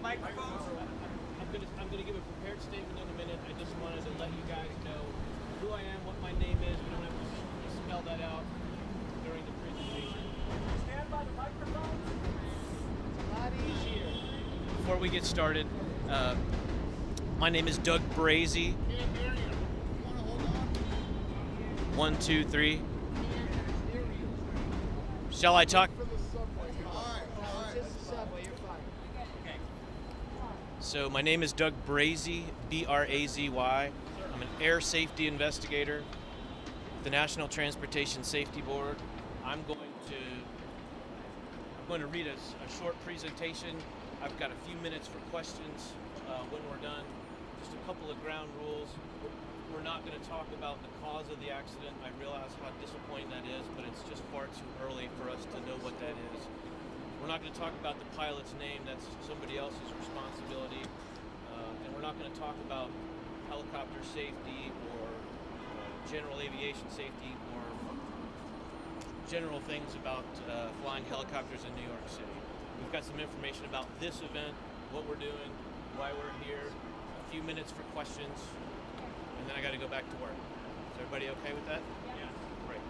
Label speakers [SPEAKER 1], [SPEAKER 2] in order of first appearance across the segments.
[SPEAKER 1] microphones? I'm gonna give a prepared statement in a minute. I just wanted to let you guys know who I am, what my name is. We don't have to spell that out during the presentation.
[SPEAKER 2] Stand by the microphones.
[SPEAKER 1] It's a lot easier. Before we get started, my name is Doug Brazy.
[SPEAKER 2] Can't hear you. You want to hold on?
[SPEAKER 1] 1, 2, 3.
[SPEAKER 2] Can't hear you.
[SPEAKER 1] Shall I talk?
[SPEAKER 2] For the subway. All right.
[SPEAKER 3] Just the subway, you're fine.
[SPEAKER 1] Okay. So my name is Doug Brazy, B-R-A-Z-Y. I'm an air safety investigator with the National Transportation Safety Board. I'm going to read a short presentation. I've got a few minutes for questions when we're done. Just a couple of ground rules. We're not going to talk about the cause of the accident. I realize how disappointing that is, but it's just far too early for us to know what that is. We're not going to talk about the pilot's name. That's somebody else's responsibility. And we're not going to talk about helicopter safety or general aviation safety or general things about flying helicopters in New York City. We've got some information about this event, what we're doing, why we're here, a few minutes for questions, and then I got to go back to work. Is everybody okay with that?
[SPEAKER 2] Yeah.
[SPEAKER 1] Great.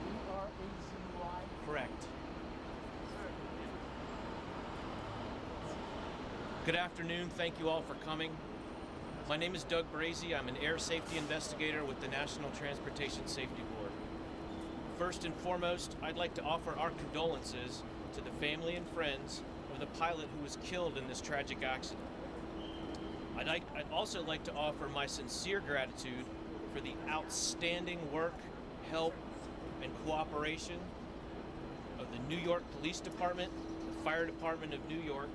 [SPEAKER 2] B-R-A-Z-Y.
[SPEAKER 1] Correct. Good afternoon. Thank you all for coming. My name is Doug Brazy. I'm an air safety investigator with the National Transportation Safety Board. First and foremost, I'd like to offer our condolences to the family and friends of the pilot who was killed in this tragic accident. I'd also like to offer my sincere gratitude for the outstanding work, help, and cooperation of the New York Police Department, the Fire Department of New York,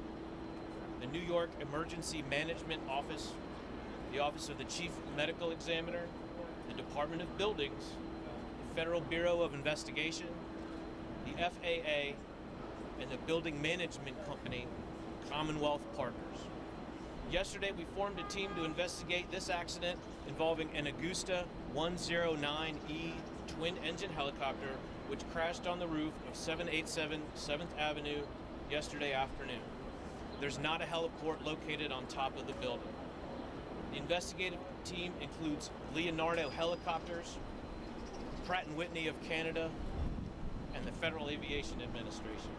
[SPEAKER 1] the New York Emergency Management Office, the Office of the Chief Medical Examiner, the Department of Buildings, the Federal Bureau of Investigation, the FAA, and the building management company, Commonwealth Partners. Yesterday, we formed a team to investigate this accident involving an Augusta 109E twin-engine helicopter which crashed on the roof of 787 7th Avenue yesterday afternoon. There's not a heliport located on top of the building. The investigative team includes Leonardo Helicopters, Pratt & Whitney of Canada, and the Federal Aviation Administration.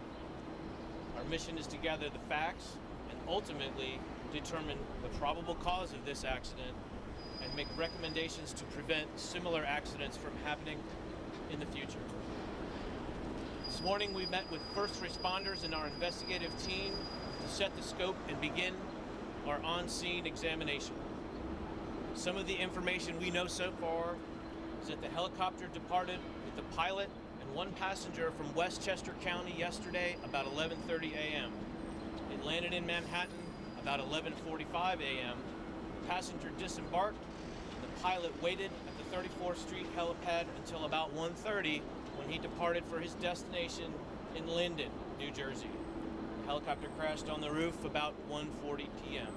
[SPEAKER 1] Our mission is to gather the facts and ultimately determine the probable cause of this accident and make recommendations to prevent similar accidents from happening in the future. This morning we met with first responders and our investigative team to set the scope and begin our on-scene examination. Some of the information we know so far is that the helicopter departed with the pilot and one passenger from Westchester County yesterday about 11:30 a.m. It landed in Manhattan about 11:45 a.m. The passenger disembarked. The pilot waited at the 34th Street helipad until about 1:30 when he departed for his destination in Linden, New Jersey. The helicopter crashed on the roof about 1:40 p.m.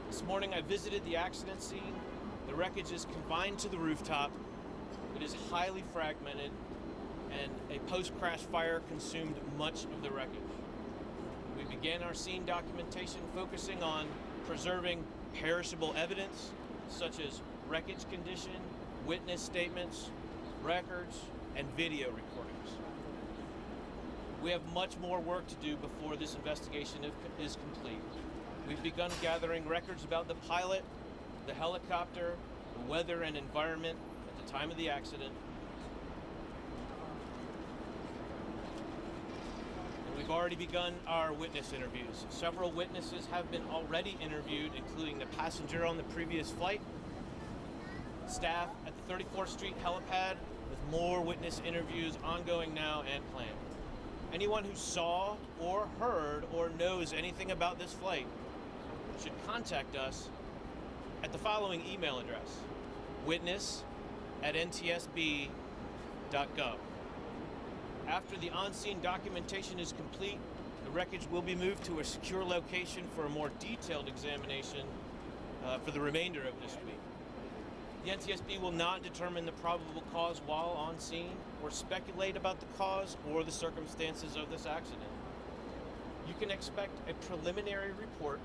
[SPEAKER 1] This morning I visited the accident scene. The wreckage is confined to the rooftop. It is highly fragmented, and a post-crash fire consumed much of the wreckage. We began our scene documentation focusing on preserving perishable evidence, such as wreckage condition, witness statements, records, and video recordings. We have much more work to do before this investigation is complete. We've begun gathering records about the pilot, the helicopter, the weather and environment at the time of the accident. And we've already begun our witness interviews. Several witnesses have been already interviewed, including the passenger on the previous flight, staff at the 34th Street helipad, with more witness interviews ongoing now and planned. Anyone who saw or heard or knows anything about this flight should contact us at the following email address: witness@ntsb.gov. After the on-scene documentation is complete, the wreckage will be moved to a secure location for a more detailed examination for the remainder of this week. The NTSB will not determine the probable cause while on scene or speculate about the cause or the circumstances of this accident. You can expect a preliminary report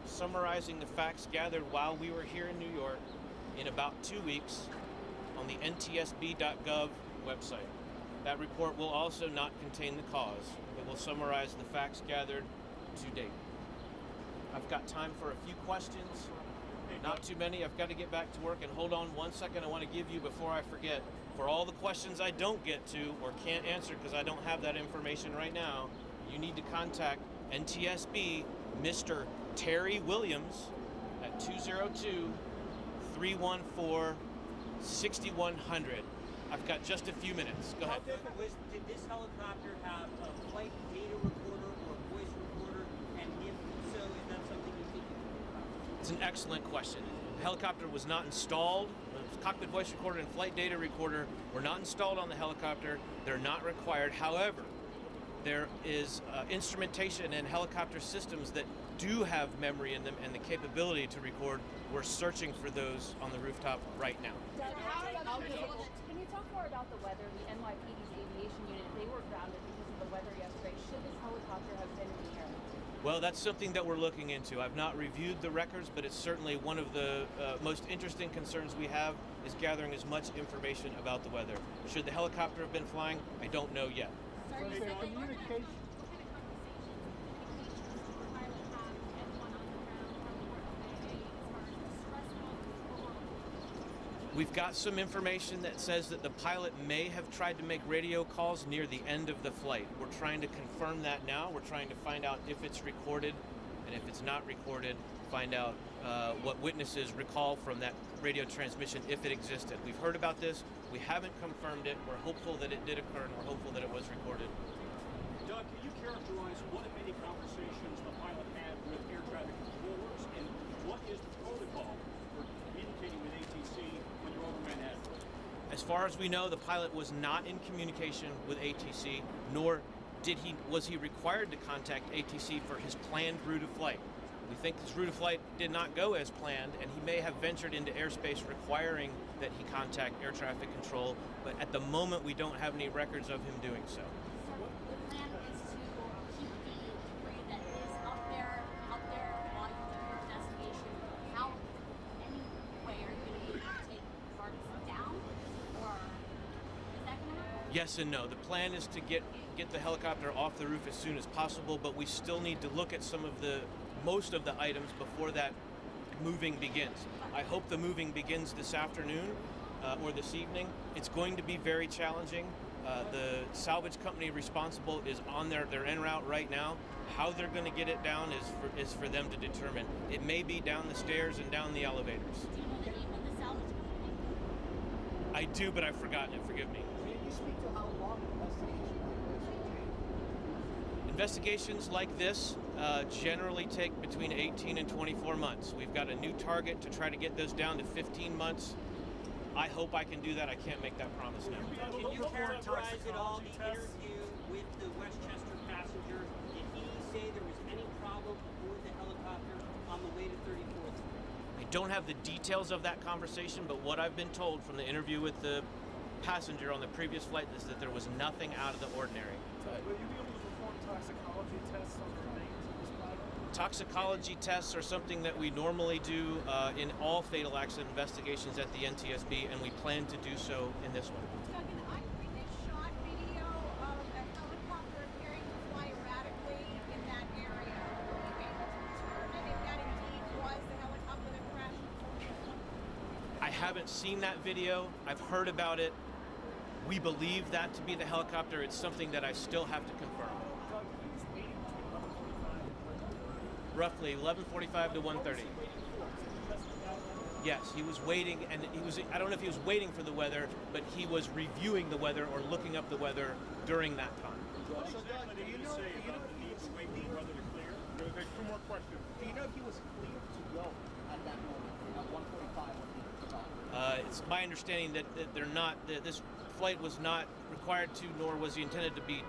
[SPEAKER 1] summarizing the facts gathered while we were here in New York in about 2 weeks on the NTSB.gov website. That report will also not contain the cause. It will summarize the facts gathered to date. I've got time for a few questions. Not too many. I've got to get back to work, and hold on one second. I want to give you, before I forget, for all the questions I don't get to or can't answer because I don't have that information right now, you need to contact NTSB Mr. Terry Williams at 202-314-6100. I've got just a few minutes. Go ahead.
[SPEAKER 3] Did this helicopter have a flight data recorder or a voice recorder? And if so, is that something you think you can do about?
[SPEAKER 1] It's an excellent question. The helicopter was not installed. The cockpit voice recorder and flight data recorder were not installed on the helicopter. They're not required. However, there is instrumentation and helicopter systems that do have memory in them and the capability to record. We're searching for those on the rooftop right now.
[SPEAKER 4] Can you talk more about the weather? The NYPD's aviation unit, they were grounded because of the weather yesterday. Should this helicopter have been in the air?
[SPEAKER 1] Well, that's something that we're looking into. I've not reviewed the records, but it's certainly one of the most interesting concerns we have is gathering as much information about the weather. Should the helicopter have been flying? I don't know yet.
[SPEAKER 4] Sorry, you said
[SPEAKER 5] communication.
[SPEAKER 1] We've got some information that says that the pilot may have tried to make radio calls near the end of the flight. We're trying to confirm that now. We're trying to find out if it's recorded, and if it's not recorded, find out what witnesses recall from that radio transmission if it existed. We've heard about this. We haven't confirmed it. We're hopeful that it did occur, and we're hopeful that it was recorded.
[SPEAKER 5] Doug, can you characterize what, if any, conversations the pilot had with air traffic controllers, and what is the protocol for communicating with ATC when you're over Manhattan?
[SPEAKER 1] As far as we know, the pilot was not in communication with ATC, nor was he required to contact ATC for his planned route of flight. We think his route of flight did not go as planned, and he may have ventured into airspace requiring that he contact air traffic control, but at the moment we don't have any records of him doing so.
[SPEAKER 6] So the plan is to keep the debris that is up there while you do your investigation. How, any way, are you going to be able to take parts down, or is that going to happen?
[SPEAKER 1] Yes and no. The plan is to get the helicopter off the roof as soon as possible, but we still need to look at most of the items before that moving begins. I hope the moving begins this afternoon or this evening. It's going to be very challenging. The salvage company responsible is on they're en route right now. How they're going to get it down is for them to determine. It may be down the stairs and down the elevators.
[SPEAKER 6] Do you know the name of the salvage company?
[SPEAKER 1] I do, but I've forgotten it. Forgive me.
[SPEAKER 2] Can you speak to how long the investigation will take?
[SPEAKER 1] Investigations like this generally take between 18 and 24 months. We've got a new target to try to get those down to 15 months. I hope I can do that. I can't make that promise now.
[SPEAKER 3] Can you characterize at all the interview with the Westchester passenger? Did he say there was any problem aboard the helicopter on the way to 34th?
[SPEAKER 1] I don't have the details of that conversation, but what I've been told from the interview with the passenger on the previous flight is that there was nothing out of the ordinary.
[SPEAKER 7] Will you be able to perform toxicology tests on the remains of this pilot?
[SPEAKER 1] Toxicology tests are something that we normally do in all fatal accident investigations at the NTSB, and we plan to do so in this one.
[SPEAKER 8] Doug, an eyewitness shot video of a helicopter appearing to fly erratically in that area. Will you be able to determine if that indeed was the helicopter that crashed?
[SPEAKER 7] I
[SPEAKER 1] I haven't seen that video. I've heard about it. We believe that to be the helicopter. It's something that I still have to confirm.
[SPEAKER 7] Doug, he was waiting between 11:45 and 1:30.
[SPEAKER 1] Roughly 11:45 to 1:30. Yes, he was waiting, and I don't know if he was waiting for the weather, but he was reviewing the weather or looking up the weather during that time.
[SPEAKER 5] What
[SPEAKER 2] So, Doug,
[SPEAKER 5] exactly
[SPEAKER 2] do
[SPEAKER 5] did
[SPEAKER 2] you
[SPEAKER 5] he
[SPEAKER 2] know-
[SPEAKER 5] say
[SPEAKER 2] do you
[SPEAKER 5] about
[SPEAKER 2] know
[SPEAKER 5] the
[SPEAKER 2] if he
[SPEAKER 5] need
[SPEAKER 2] was
[SPEAKER 5] to wait for the weather to clear?
[SPEAKER 7] There's two more questions.
[SPEAKER 2] Do you know if he was cleared to go at that moment at 1:45 when he stopped?
[SPEAKER 1] It's my understanding that this flight was not required to, nor was he intended to be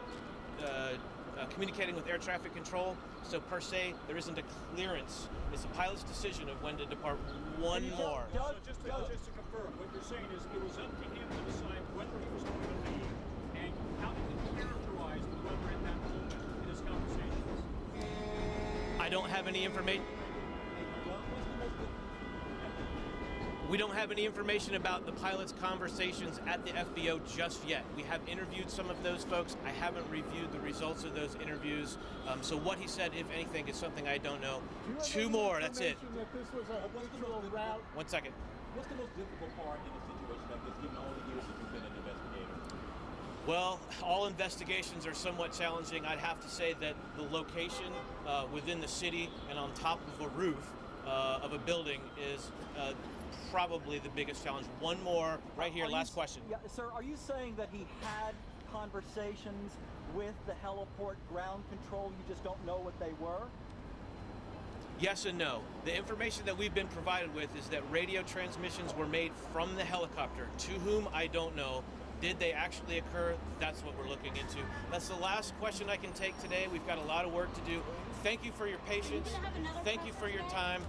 [SPEAKER 1] communicating with air traffic control. So per se, there isn't a clearance. It's the pilot's decision of when to depart. One more.
[SPEAKER 5] So just to confirm, what you're saying is it was up to him to decide whether he was going to leave, and how did he characterize the weather at that moment in his conversations?
[SPEAKER 1] I don't have any information. We don't have any information about the pilot's conversations at the FBO just yet. We have interviewed some of those folks. I haven't reviewed the results of those interviews. So what he said, if anything, is something I don't know. Two more, that's it.
[SPEAKER 7] That this was a habitual route?
[SPEAKER 1] 1 second.
[SPEAKER 9] What's the most difficult part in a situation like this, given all the years that you've been an investigator?
[SPEAKER 1] Well, all investigations are somewhat challenging. I'd have to say that the location within the city and on top of a roof of a building is probably the biggest challenge. One more right here, last question.
[SPEAKER 2] Yeah, sir, are you saying that he had conversations with the heliport ground control, you just don't know what they were?
[SPEAKER 1] Yes and no. The information that we've been provided with is that radio transmissions were made from the helicopter. To whom, I don't know. Did they actually occur? That's what we're looking into. That's the last question I can take today. We've got a lot of work to do. Thank you for your patience. Thank you for your time.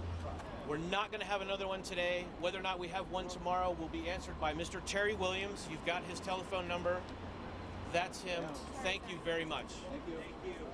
[SPEAKER 1] We're not going to have another one today. Whether or not we have one tomorrow will be answered by Mr. Terry Williams. You've got his telephone number. That's him. Thank you very much.
[SPEAKER 9] Thank you.
[SPEAKER 3] Thank you.